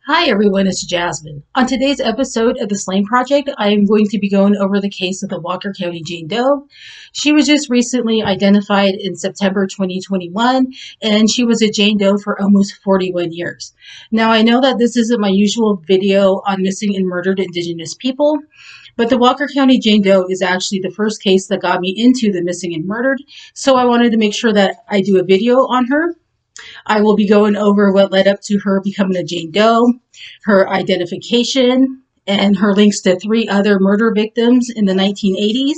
Hi everyone, it's Jasmine. On today's episode of the Slain Project, I am going to be going over the case of the Walker County Jane Doe. She was just recently identified in September 2021, and she was a Jane Doe for almost 41 years. Now, I know that this isn't my usual video on missing and murdered Indigenous people, but the Walker County Jane Doe is actually the first case that got me into the missing and murdered, so I wanted to make sure that I do a video on her. I will be going over what led up to her becoming a Jane Doe, her identification, and her links to 3 other murder victims in the 1980s,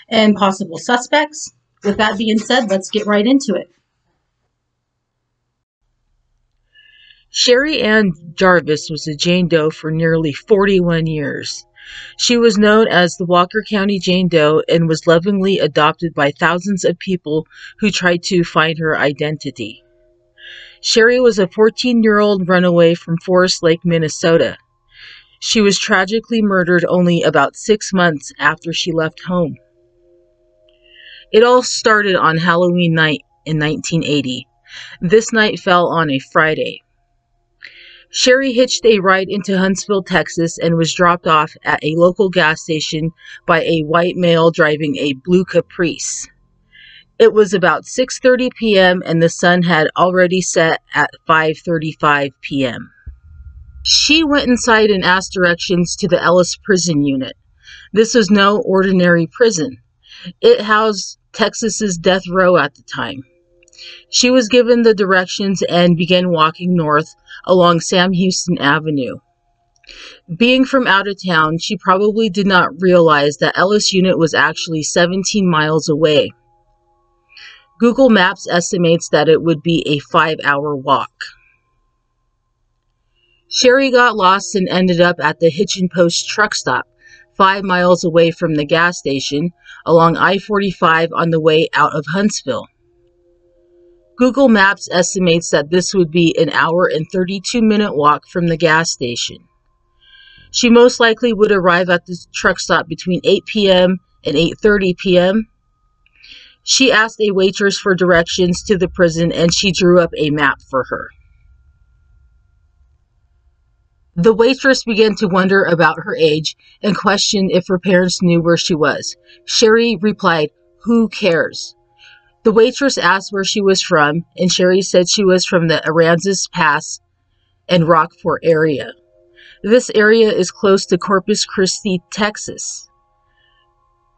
and possible suspects. With that being said, let's get right into it. Sherri Ann Jarvis was a Jane Doe for nearly 41 years. She was known as the Walker County Jane Doe and was lovingly adopted by thousands of people who tried to find her identity. Sherri was a 14-year-old runaway from Forest Lake, Minnesota. She was tragically murdered only about 6 months after she left home. It all started on Halloween night in 1980. This night fell on a Friday. Sherri hitched a ride into Huntsville, Texas, and was dropped off at a local gas station by a white male driving a blue Caprice. It was about 6:30 p.m. and the sun had already set at 5:35 p.m. She went inside and asked directions to the Ellis Prison Unit. This was no ordinary prison. It housed Texas's death row at the time. She was given the directions and began walking north along Sam Houston Avenue. Being from out of town, she probably did not realize that Ellis Unit was actually 17 miles away. Google Maps estimates that it would be a 5-hour walk. Sherri got lost and ended up at the Hitch and Post truck stop, 5 miles away from the gas station, along I-45 on the way out of Huntsville. Google Maps estimates that this would be an hour and 32-minute walk from the gas station. She most likely would arrive at the truck stop between 8 p.m. and 8:30 p.m. She asked a waitress for directions to the prison and she drew up a map for her. The waitress began to wonder about her age and questioned if her parents knew where she was. Sherri replied, "Who cares?" The waitress asked where she was from, and Sherri said she was from the Aransas Pass and Rockport area. This area is close to Corpus Christi, Texas.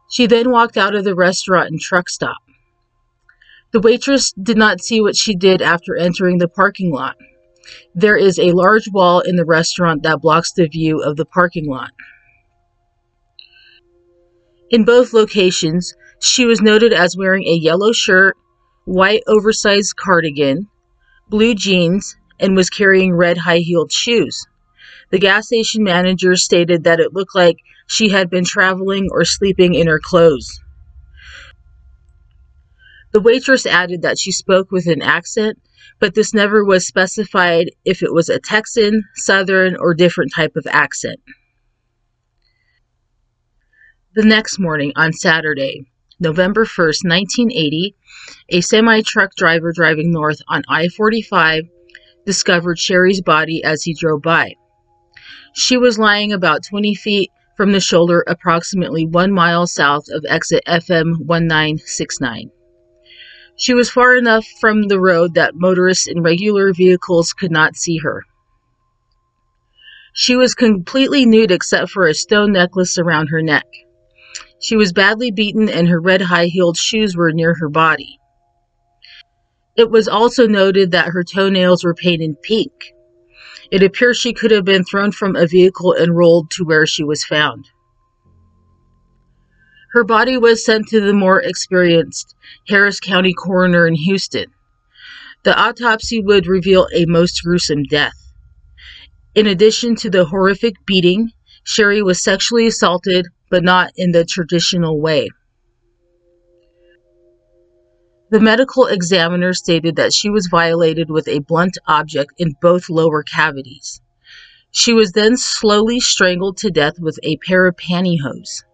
She then walked out of the restaurant and truck stop. The waitress did not see what she did after entering the parking lot. There is a large wall in the restaurant that blocks the view of the parking lot. In both locations, she was noted as wearing a yellow shirt, white oversized cardigan, blue jeans, and was carrying red high-heeled shoes. The gas station manager stated that it looked like she had been traveling or sleeping in her clothes. The waitress added that she spoke with an accent, but this never was specified if it was a Texan, Southern, or different type of accent. The next morning, on Saturday, November 1st, 1980, a semi-truck driver driving north on I-45 discovered Sherri's body as he drove by. She was lying about 20 feet from the shoulder, approximately 1 mile south of exit FM 1969. She was far enough from the road that motorists in regular vehicles could not see her. She was completely nude except for a stone necklace around her neck. She was badly beaten and her red high-heeled shoes were near her body. It was also noted that her toenails were painted pink. It appears she could have been thrown from a vehicle and rolled to where she was found. Her body was sent to the more experienced Harris County coroner in Houston. The autopsy would reveal a most gruesome death. In addition to the horrific beating, Sherri was sexually assaulted, but not in the traditional way. The medical examiner stated that she was violated with a blunt object in both lower cavities. She was then slowly strangled to death with a pair of pantyhose.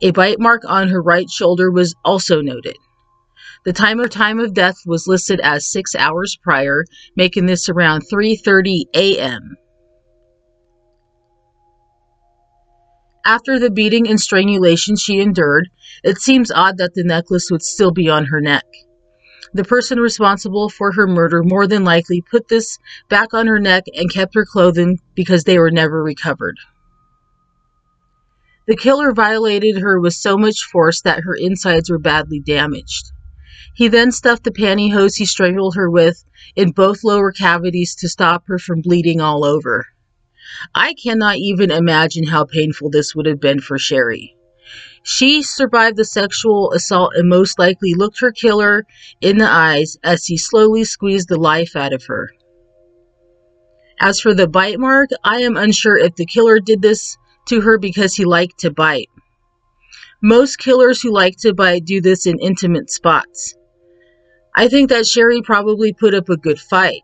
A bite mark on her right shoulder was also noted. The time of death was listed as 6 hours prior, making this around 3:30 a.m. After the beating and strangulation she endured, it seems odd that the necklace would still be on her neck. The person responsible for her murder more than likely put this back on her neck and kept her clothing because they were never recovered. The killer violated her with so much force that her insides were badly damaged. He then stuffed the pantyhose he strangled her with in both lower cavities to stop her from bleeding all over. I cannot even imagine how painful this would have been for Sherri. She survived the sexual assault and most likely looked her killer in the eyes as he slowly squeezed the life out of her. As for the bite mark, I am unsure if the killer did this to her because he liked to bite. Most killers who like to bite do this in intimate spots. I think that Sherri probably put up a good fight.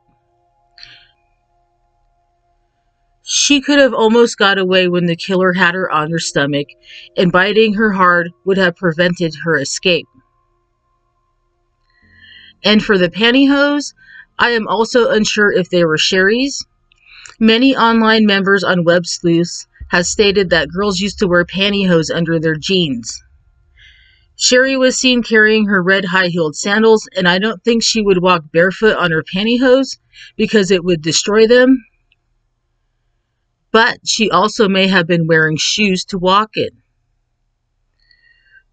She could have almost got away when the killer had her on her stomach, and biting her hard would have prevented her escape. And for the pantyhose, I am also unsure if they were Sherri's. Many online members on web sleuths have stated that girls used to wear pantyhose under their jeans. Sherri was seen carrying her red high-heeled sandals, and I don't think she would walk barefoot on her pantyhose because it would destroy them. But she also may have been wearing shoes to walk in.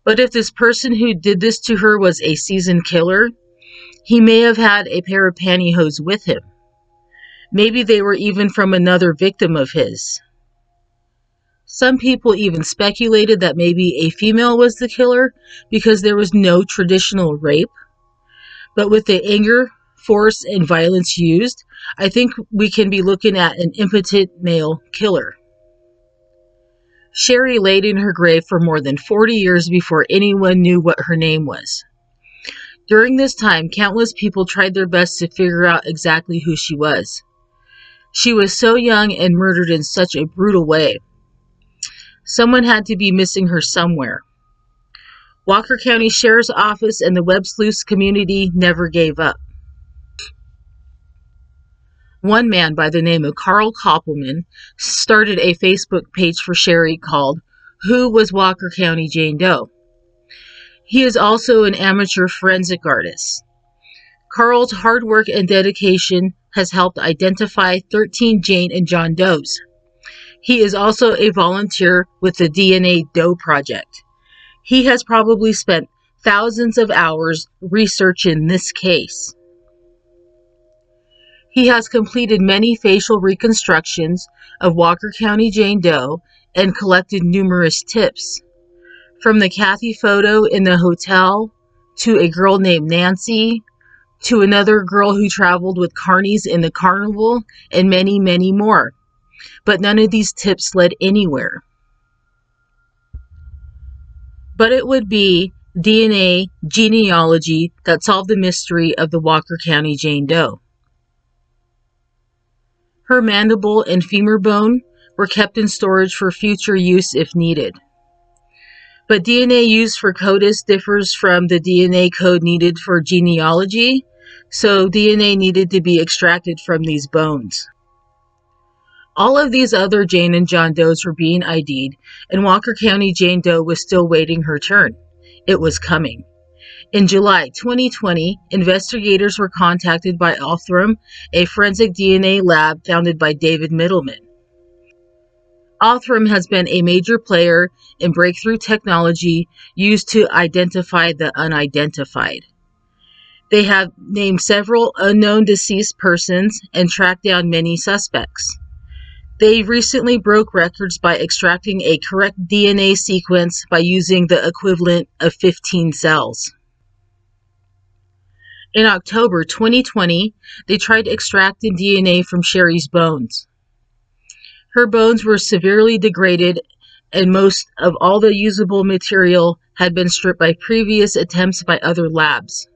But if this person who did this to her was a seasoned killer, he may have had a pair of pantyhose with him. Maybe they were even from another victim of his. Some people even speculated that maybe a female was the killer because there was no traditional rape. But with the anger, force, and violence used, I think we can be looking at an impotent male killer. Sherri laid in her grave for more than 40 years before anyone knew what her name was. During this time, countless people tried their best to figure out exactly who she was. She was so young and murdered in such a brutal way. Someone had to be missing her somewhere. Walker County Sheriff's Office and the web sleuths community never gave up. One man by the name of Kolpman started a Facebook page for Sherri called Who Was Walker County Jane Doe? He is also an amateur forensic artist. Carl's hard work and dedication has helped identify 13 Jane and John Does. He is also a volunteer with the DNA Doe Project. He has probably spent thousands of hours researching this case. He has completed many facial reconstructions of Walker County Jane Doe and collected numerous tips. From the Kathy photo in the hotel, to a girl named Nancy, to another girl who traveled with carnies in the carnival, and many, many more. But none of these tips led anywhere. But it would be DNA genealogy that solved the mystery of the Walker County Jane Doe. Her mandible and femur bone were kept in storage for future use if needed. But DNA used for CODIS differs from the DNA code needed for genealogy, so DNA needed to be extracted from these bones. All of these other Jane and John Does were being ID'd, and Walker County Jane Doe was still waiting her turn. It was coming. In July 2020, investigators were contacted by Othram, a forensic DNA lab founded by David Middleman. Othram has been a major player in breakthrough technology used to identify the unidentified. They have named several unknown deceased persons and tracked down many suspects. They recently broke records by extracting a correct DNA sequence by using the equivalent of 15 cells. In October 2020, they tried extracting DNA from Sherri's bones. Her bones were severely degraded, and most of all the usable material had been stripped by previous attempts by other labs.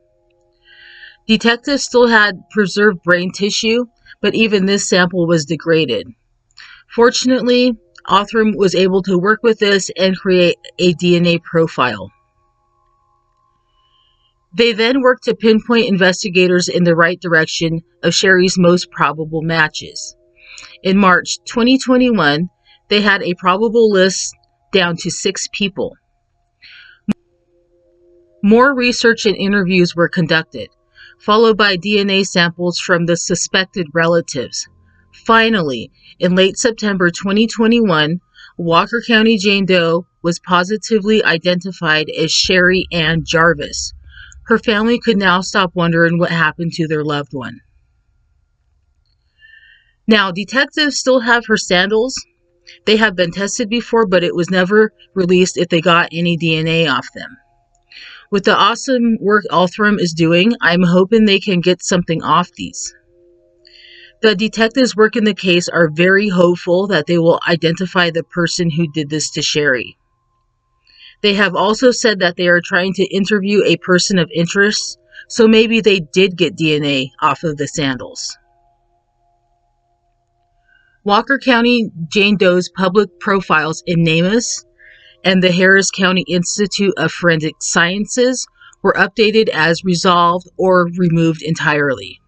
Detectives still had preserved brain tissue, but even this sample was degraded. Fortunately, Othram was able to work with this and create a DNA profile. They then worked to pinpoint investigators in the right direction of Sherri's most probable matches. In March 2021, they had a probable list down to 6 people. More research and interviews were conducted, followed by DNA samples from the suspected relatives. Finally, in late September 2021, Walker County Jane Doe was positively identified as Sherri Ann Jarvis. Her family could now stop wondering what happened to their loved one. Now, detectives still have her sandals. They have been tested before, but it was never released if they got any DNA off them. With the awesome work Althram is doing, I'm hoping they can get something off these. The detectives working the case are very hopeful that they will identify the person who did this to Sherri. They have also said that they are trying to interview a person of interest, so maybe they did get DNA off of the sandals. Walker County Jane Doe's public profiles in NamUs and the Harris County Institute of Forensic Sciences were updated as resolved or removed entirely.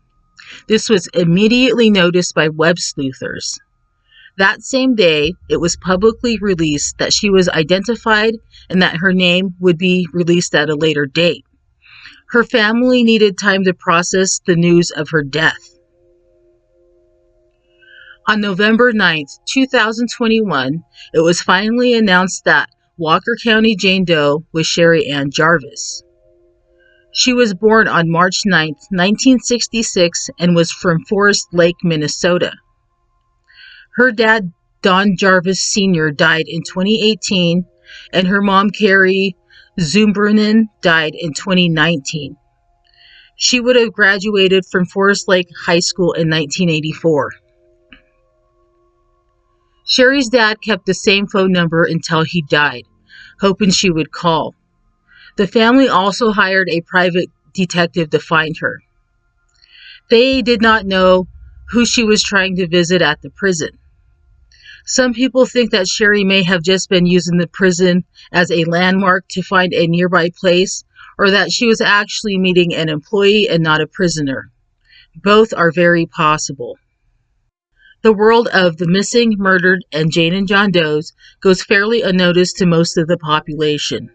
This was immediately noticed by web sleuthers. That same day, it was publicly released that she was identified and that her name would be released at a later date. Her family needed time to process the news of her death. On November 9th, 2021, it was finally announced that Walker County Jane Doe was Sherri Ann Jarvis. She was born on March 9, 1966, and was from Forest Lake, Minnesota. Her dad, Don Jarvis Sr., died in 2018, and her mom, Carrie Zumbrinen, died in 2019. She would have graduated from Forest Lake High School in 1984. Sherri's dad kept the same phone number until he died, hoping she would call. The family also hired a private detective to find her. They did not know who she was trying to visit at the prison. Some people think that Sherri may have just been using the prison as a landmark to find a nearby place, or that she was actually meeting an employee and not a prisoner. Both are very possible. The world of the missing, murdered, and Jane and John Does goes fairly unnoticed to most of the population.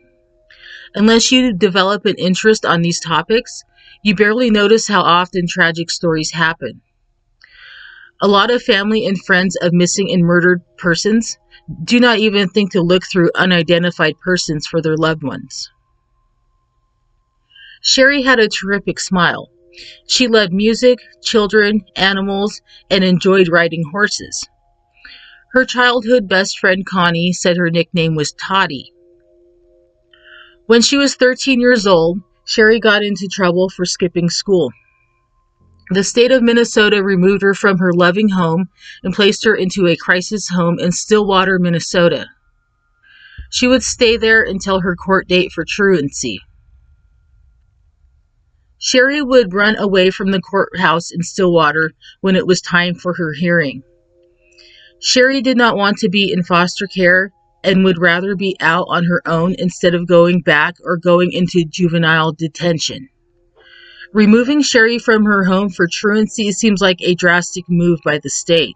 Unless you develop an interest on these topics, you barely notice how often tragic stories happen. A lot of family and friends of missing and murdered persons do not even think to look through unidentified persons for their loved ones. Sherri had a terrific smile. She loved music, children, animals, and enjoyed riding horses. Her childhood best friend Connie said her nickname was Toddy. When she was 13 years old, Sherri got into trouble for skipping school. The state of Minnesota removed her from her loving home and placed her into a crisis home in Stillwater, Minnesota. She would stay there until her court date for truancy. Sherri would run away from the courthouse in Stillwater when it was time for her hearing. Sherri did not want to be in foster care and would rather be out on her own instead of going back or going into juvenile detention. Removing Sherri from her home for truancy seems like a drastic move by the state.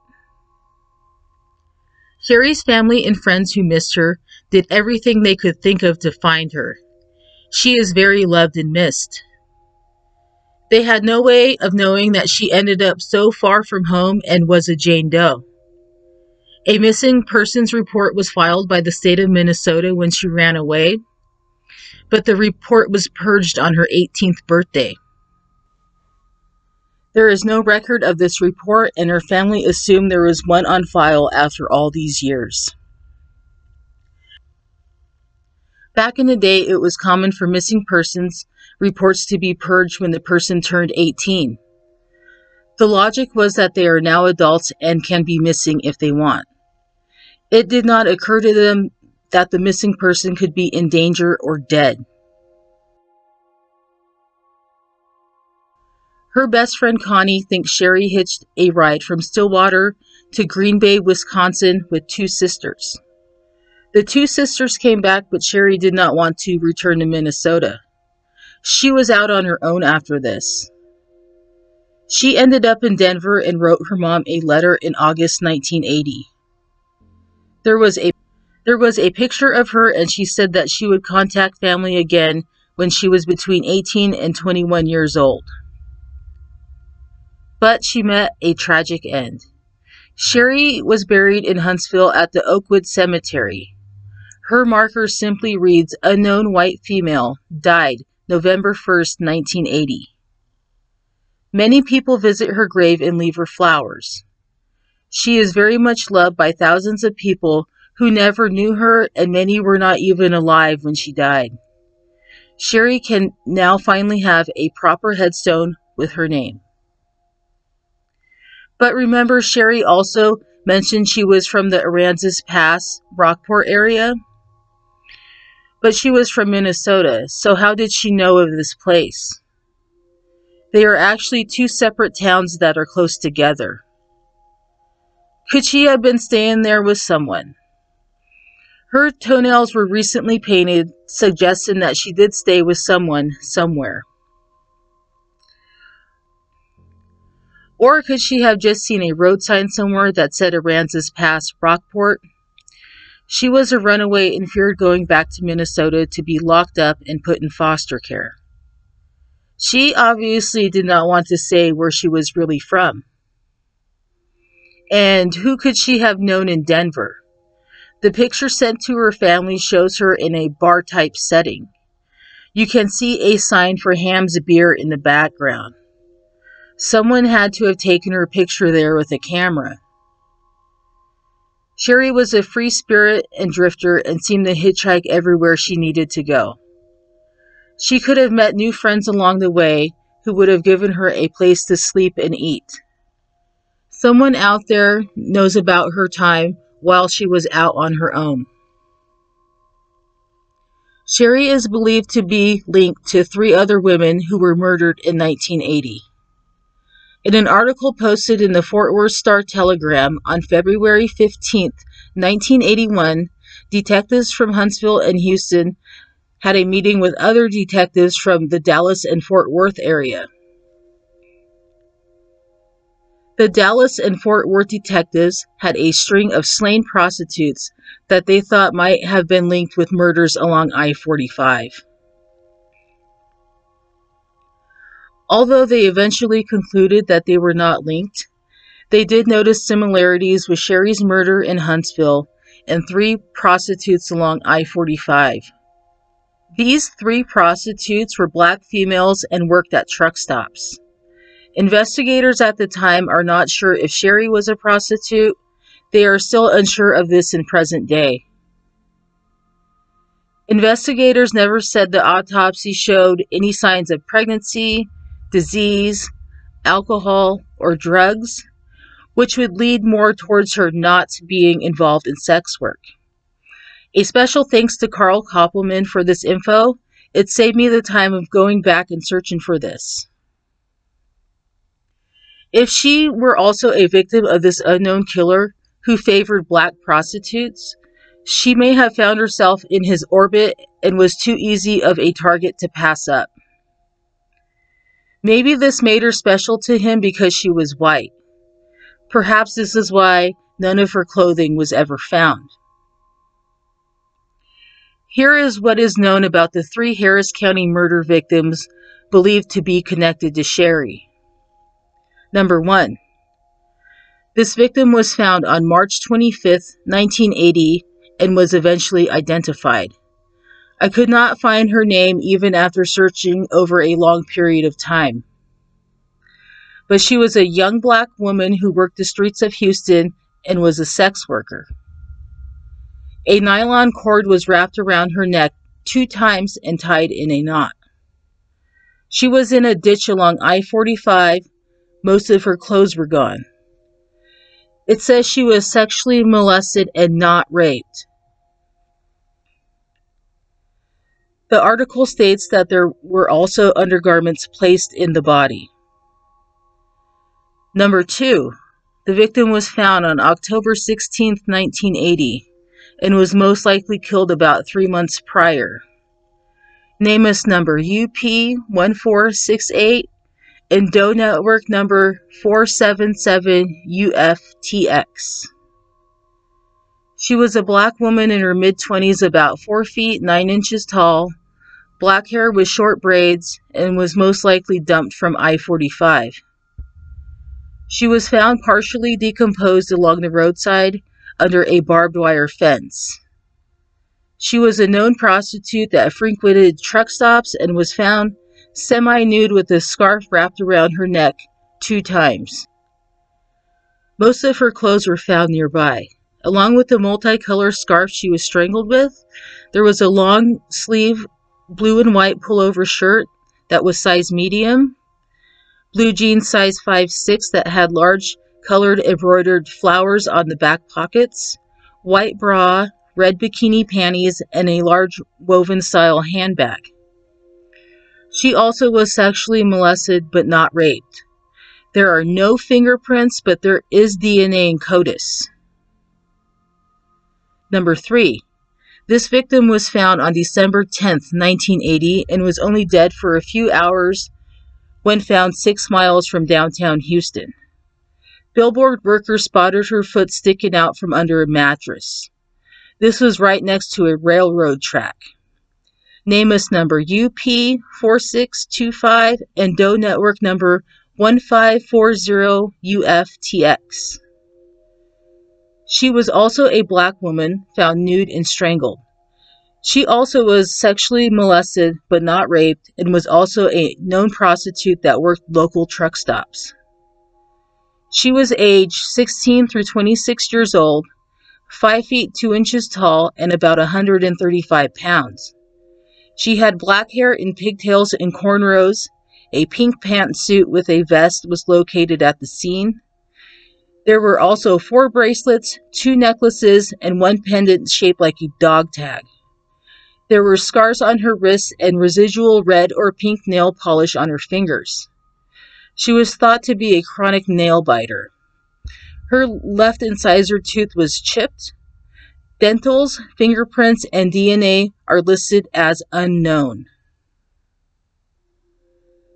Sherri's family and friends who missed her did everything they could think of to find her. She is very loved and missed. They had no way of knowing that she ended up so far from home and was a Jane Doe. A missing persons report was filed by the state of Minnesota when she ran away, but the report was purged on her 18th birthday. There is no record of this report, and her family assumed there was one on file after all these years. Back in the day, it was common for missing persons reports to be purged when the person turned 18. The logic was that they are now adults and can be missing if they want. It did not occur to them that the missing person could be in danger or dead. Her best friend Connie thinks Sherri hitched a ride from Stillwater to Green Bay, Wisconsin with 2 sisters. The 2 sisters came back, but Sherri did not want to return to Minnesota. She was out on her own after this. She ended up in Denver and wrote her mom a letter in August 1980. There was a picture of her, and she said that she would contact family again when she was between 18 and 21 years old. But she met a tragic end. Sherri was buried in Huntsville at the Oakwood Cemetery. Her marker simply reads, "Unknown white female, died November 1st, 1980. Many people visit her grave and leave her flowers. She is very much loved by thousands of people who never knew her, and many were not even alive when she died. Sherri can now finally have a proper headstone with her name." But remember, Sherri also mentioned she was from the Aransas Pass, Rockport area. But she was from Minnesota, so how did she know of this place? They are actually two separate towns that are close together. Could she have been staying there with someone? Her toenails were recently painted, suggesting that she did stay with someone somewhere. Or could she have just seen a road sign somewhere that said Aransas Pass, Rockport? She was a runaway and feared going back to Minnesota to be locked up and put in foster care. She obviously did not want to say where she was really from. And who could she have known in Denver? The picture sent to her family shows her in a bar-type setting. You can see a sign for Ham's Beer in the background. Someone had to have taken her picture there with a camera. Sherri was a free spirit and drifter and seemed to hitchhike everywhere she needed to go. She could have met new friends along the way who would have given her a place to sleep and eat. Someone out there knows about her time while she was out on her own. Sherri is believed to be linked to 3 other women who were murdered in 1980. In an article posted in the Fort Worth Star-Telegram on February 15, 1981, detectives from Huntsville and Houston had a meeting with other detectives from the Dallas and Fort Worth area. The Dallas and Fort Worth detectives had a string of slain prostitutes that they thought might have been linked with murders along I-45. Although they eventually concluded that they were not linked, they did notice similarities with Sherri's murder in Huntsville and 3 prostitutes along I-45. These 3 prostitutes were black females and worked at truck stops. Investigators at the time are not sure if Sherri was a prostitute. They are still unsure of this in present day. Investigators never said the autopsy showed any signs of pregnancy, disease, alcohol, or drugs, which would lead more towards her not being involved in sex work. A special thanks to Kolpman for this info. It saved me the time of going back and searching for this. If she were also a victim of this unknown killer who favored black prostitutes, she may have found herself in his orbit and was too easy of a target to pass up. Maybe this made her special to him because she was white. Perhaps this is why none of her clothing was ever found. Here is what is known about the 3 Harris County murder victims believed to be connected to Sherri. Number 1. This victim was found on March 25, 1980, and was eventually identified. I could not find her name even after searching over a long period of time. But she was a young black woman who worked the streets of Houston and was a sex worker. A nylon cord was wrapped around her neck 2 times and tied in a knot. She was in a ditch along I-45. Most of her clothes were gone. It says she was sexually molested and not raped. The article states that there were also undergarments placed in the body. Number 2. The victim was found on October 16, 1980, and was most likely killed about 3 months prior. NamUs number UP1468 and Doe Network number 477UFTX. She was a black woman in her mid-20s, about 4 feet 9 inches tall, black hair with short braids, and was most likely dumped from I-45. She was found partially decomposed along the roadside under a barbed wire fence. She was a known prostitute that frequented truck stops and was found semi-nude with a scarf wrapped around her neck 2 times. Most of her clothes were found nearby. Along with the multicolored scarf she was strangled with, there was a long sleeve blue and white pullover shirt that was size medium, blue jeans size 5'6" that had large colored embroidered flowers on the back pockets, white bra, red bikini panties, and a large woven style handbag. She also was sexually molested but not raped. There are no fingerprints, but there is DNA in CODIS. Number 3. This victim was found on December 10th, 1980, and was only dead for a few hours when found 6 miles from downtown Houston. Billboard workers spotted her foot sticking out from under a mattress. This was right next to a railroad track. NamUs number UP4625 and Doe Network number 1540UFTX. She was also a black woman found nude and strangled. She also was sexually molested but not raped, and was also a known prostitute that worked local truck stops. She was aged 16 through 26 years old, 5 feet 2 inches tall, and about 135 pounds. She had black hair in pigtails and cornrows. A pink pantsuit with a vest was located at the scene. There were also 4 bracelets, 2 necklaces, and 1 pendant shaped like a dog tag. There were scars on her wrists and residual red or pink nail polish on her fingers. She was thought to be a chronic nail biter. Her left incisor tooth was chipped. Dentals, fingerprints, and DNA are listed as unknown.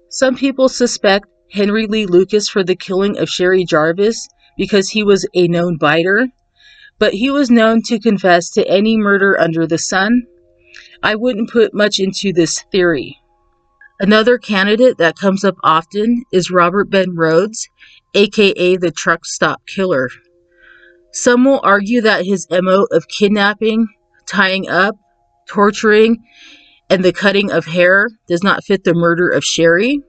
Some people suspect Henry Lee Lucas for the killing of Sherri Jarvis because he was a known biter, but he was known to confess to any murder under the sun. I wouldn't put much into this theory. Another candidate that comes up often is Robert Ben Rhodes, aka the truck stop killer. Some will argue that his MO of kidnapping, tying up, torturing, and the cutting of hair does not fit the murder of Sherri.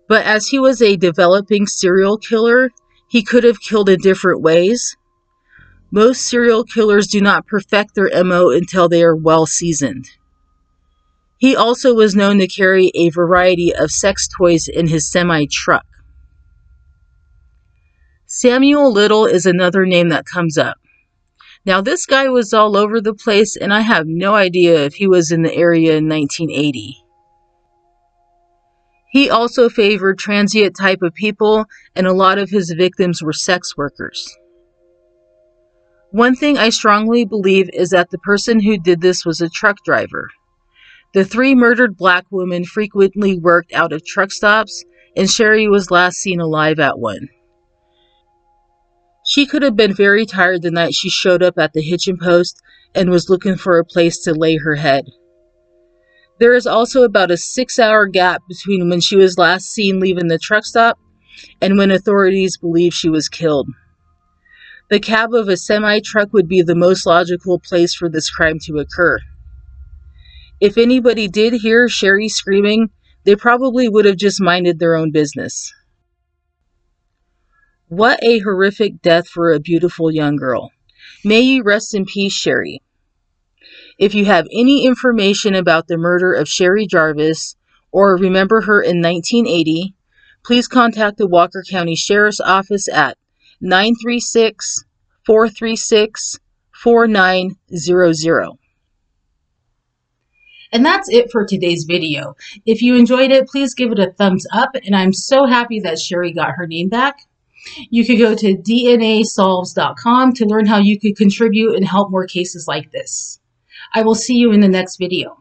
But as he was a developing serial killer, he could have killed in different ways. Most serial killers do not perfect their MO until they are well seasoned. He also was known to carry a variety of sex toys in his semi-truck. Samuel Little is another name that comes up. Now, this guy was all over the place, and I have no idea if he was in the area in 1980. He also favored transient type of people, and a lot of his victims were sex workers. One thing I strongly believe is that the person who did this was a truck driver. The 3 murdered black women frequently worked out of truck stops, and Sherri was last seen alive at one. She could have been very tired the night she showed up at the hitching post and was looking for a place to lay her head. There is also about a 6-hour gap between when she was last seen leaving the truck stop and when authorities believe she was killed. The cab of a semi-truck would be the most logical place for this crime to occur. If anybody did hear Sherri screaming, they probably would have just minded their own business. What a horrific death for a beautiful young girl. May you rest in peace, Sherri. If you have any information about the murder of Sherri Jarvis or remember her in 1980, please contact the Walker County Sheriff's Office at 936-436-4900. And that's it for today's video. If you enjoyed it, please give it a thumbs up, and I'm so happy that Sherri got her name back. You could go to dnasolves.com to learn how you could contribute and help more cases like this. I will see you in the next video.